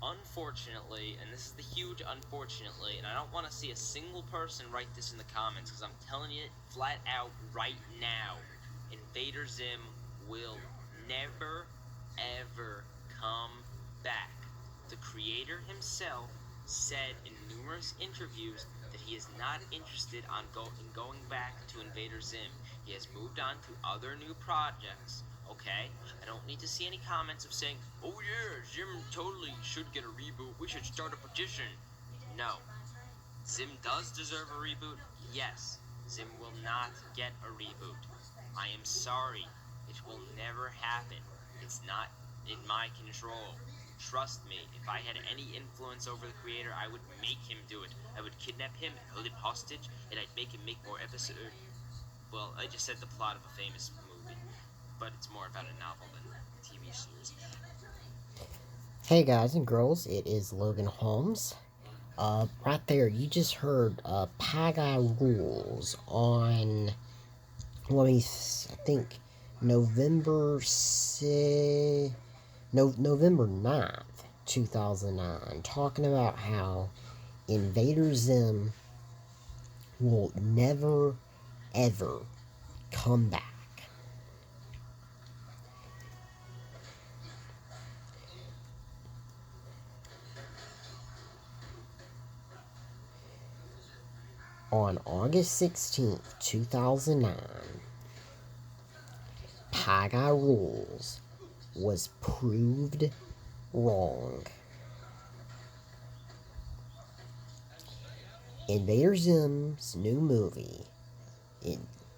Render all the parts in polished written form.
unfortunately, and this is the huge unfortunately, and I don't want to see a single person write this in the comments, because I'm telling you flat out right now, Invader Zim will never, ever come back. The creator himself said in numerous interviews that he is not interested in going back to Invader Zim. He has moved on to other new projects. Okay? I don't need to see any comments of saying, oh yeah, Zim totally should get a reboot, we should start a petition. No. Zim does deserve a reboot? Yes. Zim will not get a reboot. I am sorry. It will never happen. It's not in my control. Trust me, if I had any influence over the creator, I would make him do it. I would kidnap him, hold him hostage, and I'd make him make more episodes. Well, I just said the plot of a famous movie, but it's more about a novel than a TV series. Hey guys and girls, it is Logan Holmes. Right there, you just heard Paga Rules on, I think, November 9th, 2009, talking about how Invader Zim will never, ever come back. On August 16th, 2009, Paga Rules was proved wrong. Invader Zim's new movie,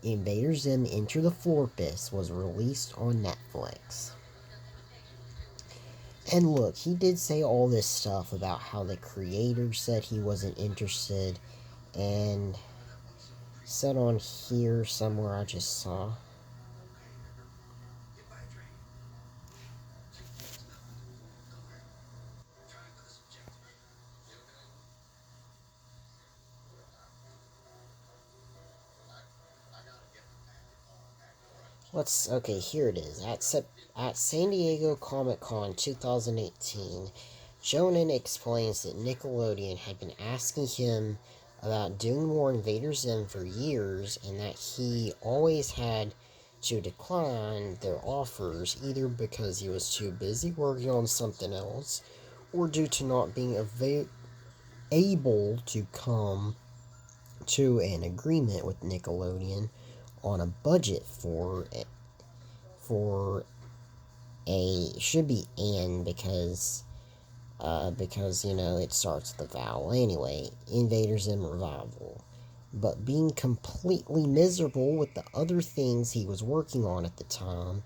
Invader Zim Enter the Florpus, was released on Netflix. And look, he did say all this stuff about how the creator said he wasn't interested, and said on here somewhere I just saw. Okay, here it is. At San Diego Comic-Con 2018, Jonan explains that Nickelodeon had been asking him about doing more Invader Zim for years, and that he always had to decline their offers, either because he was too busy working on something else, or due to not being able to come to an agreement with Nickelodeon on a budget for should be because it starts with the vowel anyway. Invader Zim Revival. But being completely miserable with the other things he was working on at the time,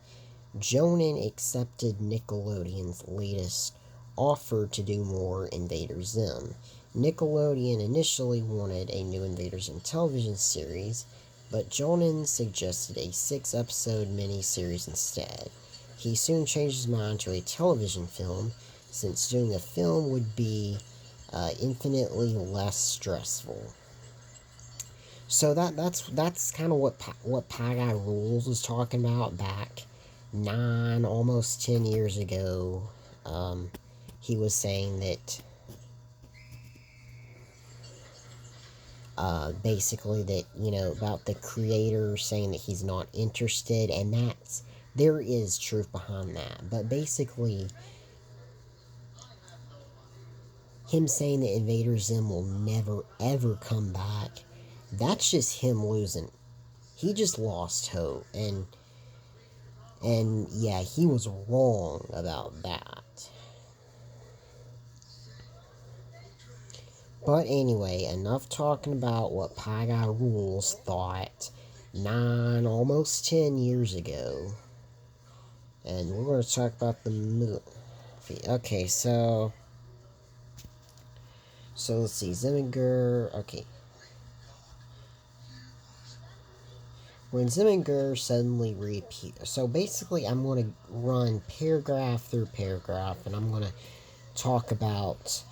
Jonan accepted Nickelodeon's latest offer to do more Invader Zim. Nickelodeon initially wanted a new Invader Zim television series, but Jonan suggested a 6-episode mini-series instead. He soon changed his mind to a television film, since doing a film would be infinitely less stressful. So that's kind of what Paga Rules was talking about back 9, almost 10 years ago. He was saying that basically that, about the creator saying that he's not interested, and there is truth behind that. But basically, him saying that Invader Zim will never ever come back, that's just him losing. He just lost hope, and yeah, he was wrong about that. But anyway, enough talking about what Paga Rules thought 9, almost 10 years ago. And we're going to talk about the movie. Okay, so let's see. Ziminger. Okay. When Ziminger suddenly reappears. So basically, I'm going to run paragraph through paragraph, and I'm going to talk about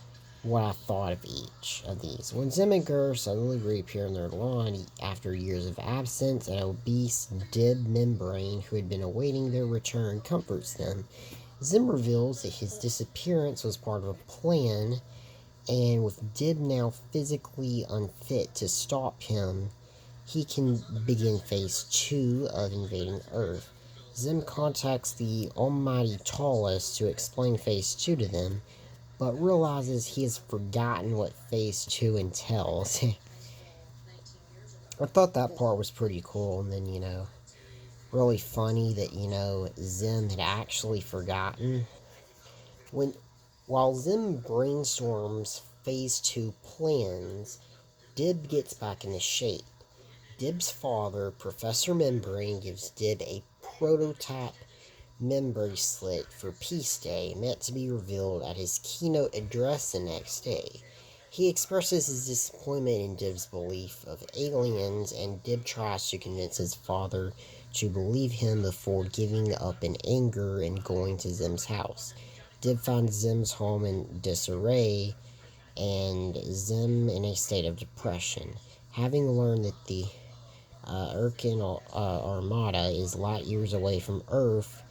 what I thought of each of these. When Ziminger suddenly reappeared in their lawn after years of absence, an obese Dib membrane who had been awaiting their return comforts them. Zim reveals that his disappearance was part of a plan, and with Dib now physically unfit to stop him, he can begin phase 2 of invading Earth. Zim contacts the almighty Tallest to explain phase 2 to them, but realizes he has forgotten what phase 2 entails. I thought that part was pretty cool, and then, really funny that, Zim had actually forgotten. When While Zim brainstorms phase 2 plans, Dib gets back into shape. Dib's father, Professor Membrane, gives Dib a prototype membracelet for Peace Day, meant to be revealed at his keynote address the next day. He expresses his disappointment in Dib's belief of aliens, and Dib tries to convince his father to believe him before giving up in anger and going to Zim's house. Dib finds Zim's home in disarray, and Zim in a state of depression. Having learned that the Urkin Armada is light years away from Earth,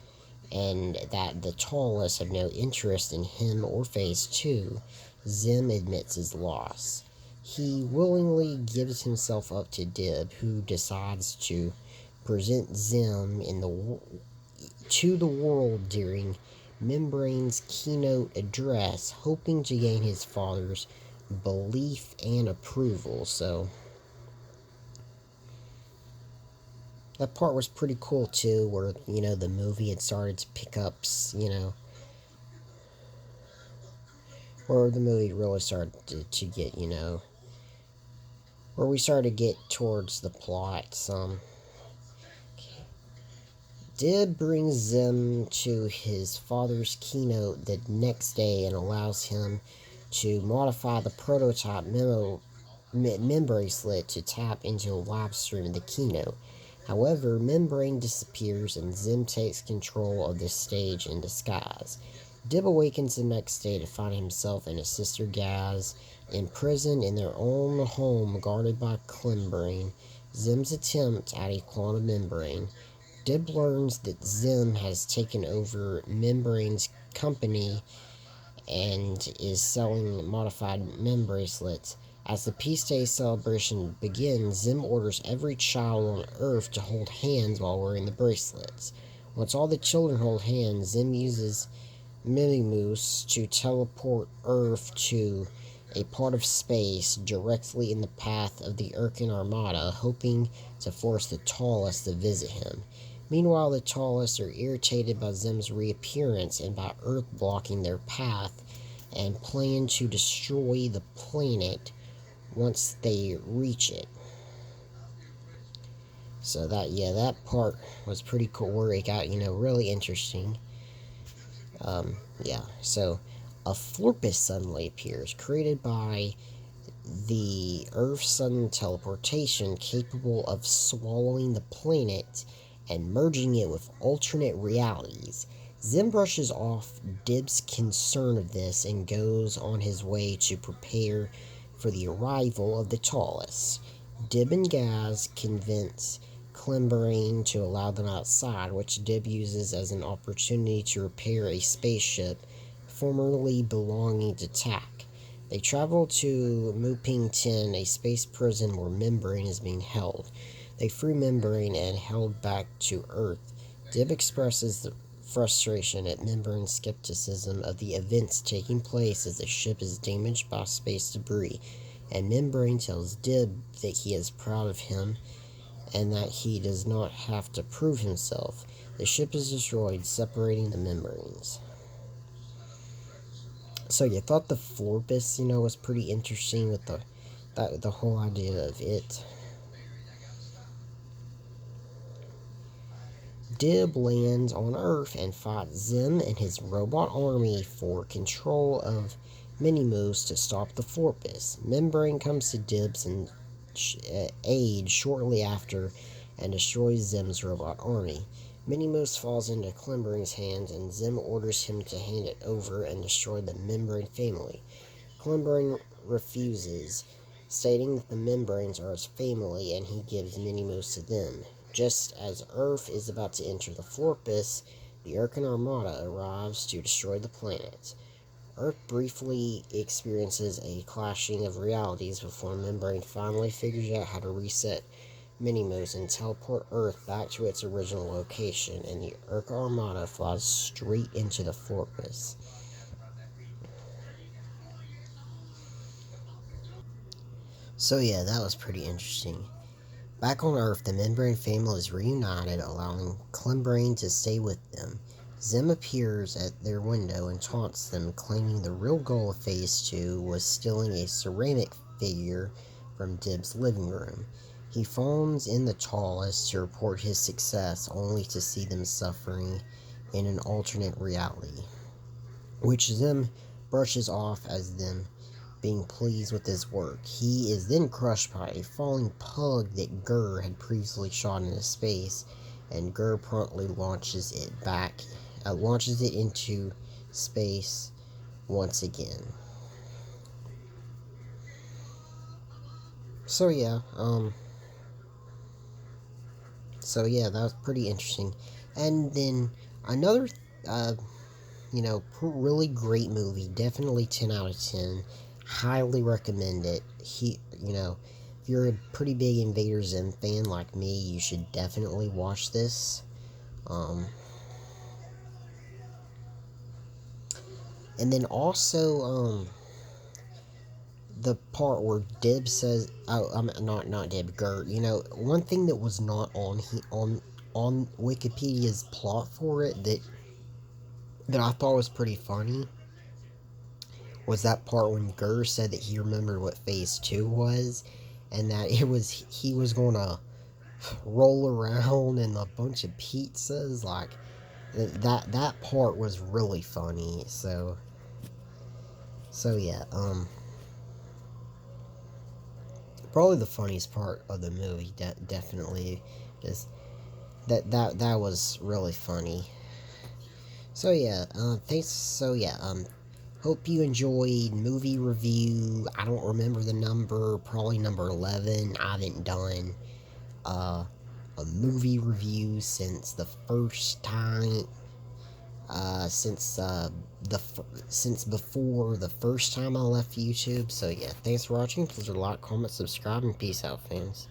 and that the Tallest have no interest in him or Phase 2, Zim admits his loss. He willingly gives himself up to Dib, who decides to present Zim to the world during Membrane's keynote address, hoping to gain his father's belief and approval. So that part was pretty cool too, where the movie had started to pick up, where the movie really started to get, where we started to get towards the plot some. Dib brings Zim to his father's keynote the next day and allows him to modify the prototype membracelet to tap into a live stream of the keynote. However, Membrane disappears and Zim takes control of the stage in disguise. Dib awakens the next day to find himself and his sister Gaz imprisoned in their own home guarded by Clembrain. Zim's attempt at a clone of Membrane. Dib learns that Zim has taken over Membrane's company and is selling modified membracelets. As the Peace Day celebration begins, Zim orders every child on Earth to hold hands while wearing the bracelets. Once all the children hold hands, Zim uses Minimus to teleport Earth to a part of space directly in the path of the Urkin Armada, hoping to force the Tallest to visit him. Meanwhile, the Tallest are irritated by Zim's reappearance and by Earth blocking their path, and plan to destroy the planet once they reach it. So that part was pretty cool, where it got, really interesting. So a Florpus suddenly appears, created by the Earth-Sun teleportation, capable of swallowing the planet and merging it with alternate realities. Zim brushes off Dib's concern of this and goes on his way to prepare for the arrival of the Tallest. Dib and Gaz convince Clembrain to allow them outside, which Dib uses as an opportunity to repair a spaceship formerly belonging to Tak. They travel to Muping 10, a space prison where Membrane is being held. They free Membrane and held back to Earth. Dib expresses the frustration at Membrane's skepticism of the events taking place as the ship is damaged by space debris, and Membrane tells Dib that he is proud of him and that he does not have to prove himself. The ship is destroyed, separating the membranes. So you thought the Florpus, was pretty interesting with the whole idea of it. Dib lands on Earth and fights Zim and his robot army for control of Minimus to stop the Florpus. Membrane comes to Dib's aid shortly after and destroys Zim's robot army. Minimus falls into Clembrain's hands, and Zim orders him to hand it over and destroy the Membrane family. Clembrain refuses, stating that the Membranes are his family and he gives Minimus to them. Just as Earth is about to enter the Florpus, The Urkin Armada arrives to destroy the planet. Earth briefly experiences a clashing of realities before Membrane finally figures out how to reset Minimo's and teleport Earth back to its original location, and the Urka Armada flies straight into the Florpus. So yeah, that was pretty interesting. Back on Earth, the Membrane family is reunited, allowing Clembrane to stay with them. Zim appears at their window and taunts them, claiming the real goal of Phase 2 was stealing a ceramic figure from Dib's living room. He phones in the Tallest to report his success, only to see them suffering in an alternate reality, which Zim brushes off as them being pleased with his work. He is then crushed by a falling pug that Gur had previously shot into space, and Gur promptly launches it into space once again. So yeah, that was pretty interesting. And then another, really great movie. Definitely 10 out of 10. Highly recommend it. If you're a pretty big Invader Zim fan like me, you should definitely watch this. And then also, the part where Dib says, "Oh, I'm not Dib, Gert." One thing that was not on Wikipedia's plot for it that I thought was pretty funny was that part when Gur said that he remembered what Phase 2 was, and that he was gonna roll around in a bunch of pizzas. Like, that part was really funny. So yeah, probably the funniest part of the movie, definitely, is that was really funny. So yeah, thanks. So yeah, hope you enjoyed movie review. I don't remember the number, probably number 11. I haven't done a movie review since the first time, since before the first time I left YouTube. So yeah, thanks for watching. Please like, comment, subscribe, and peace out, fans.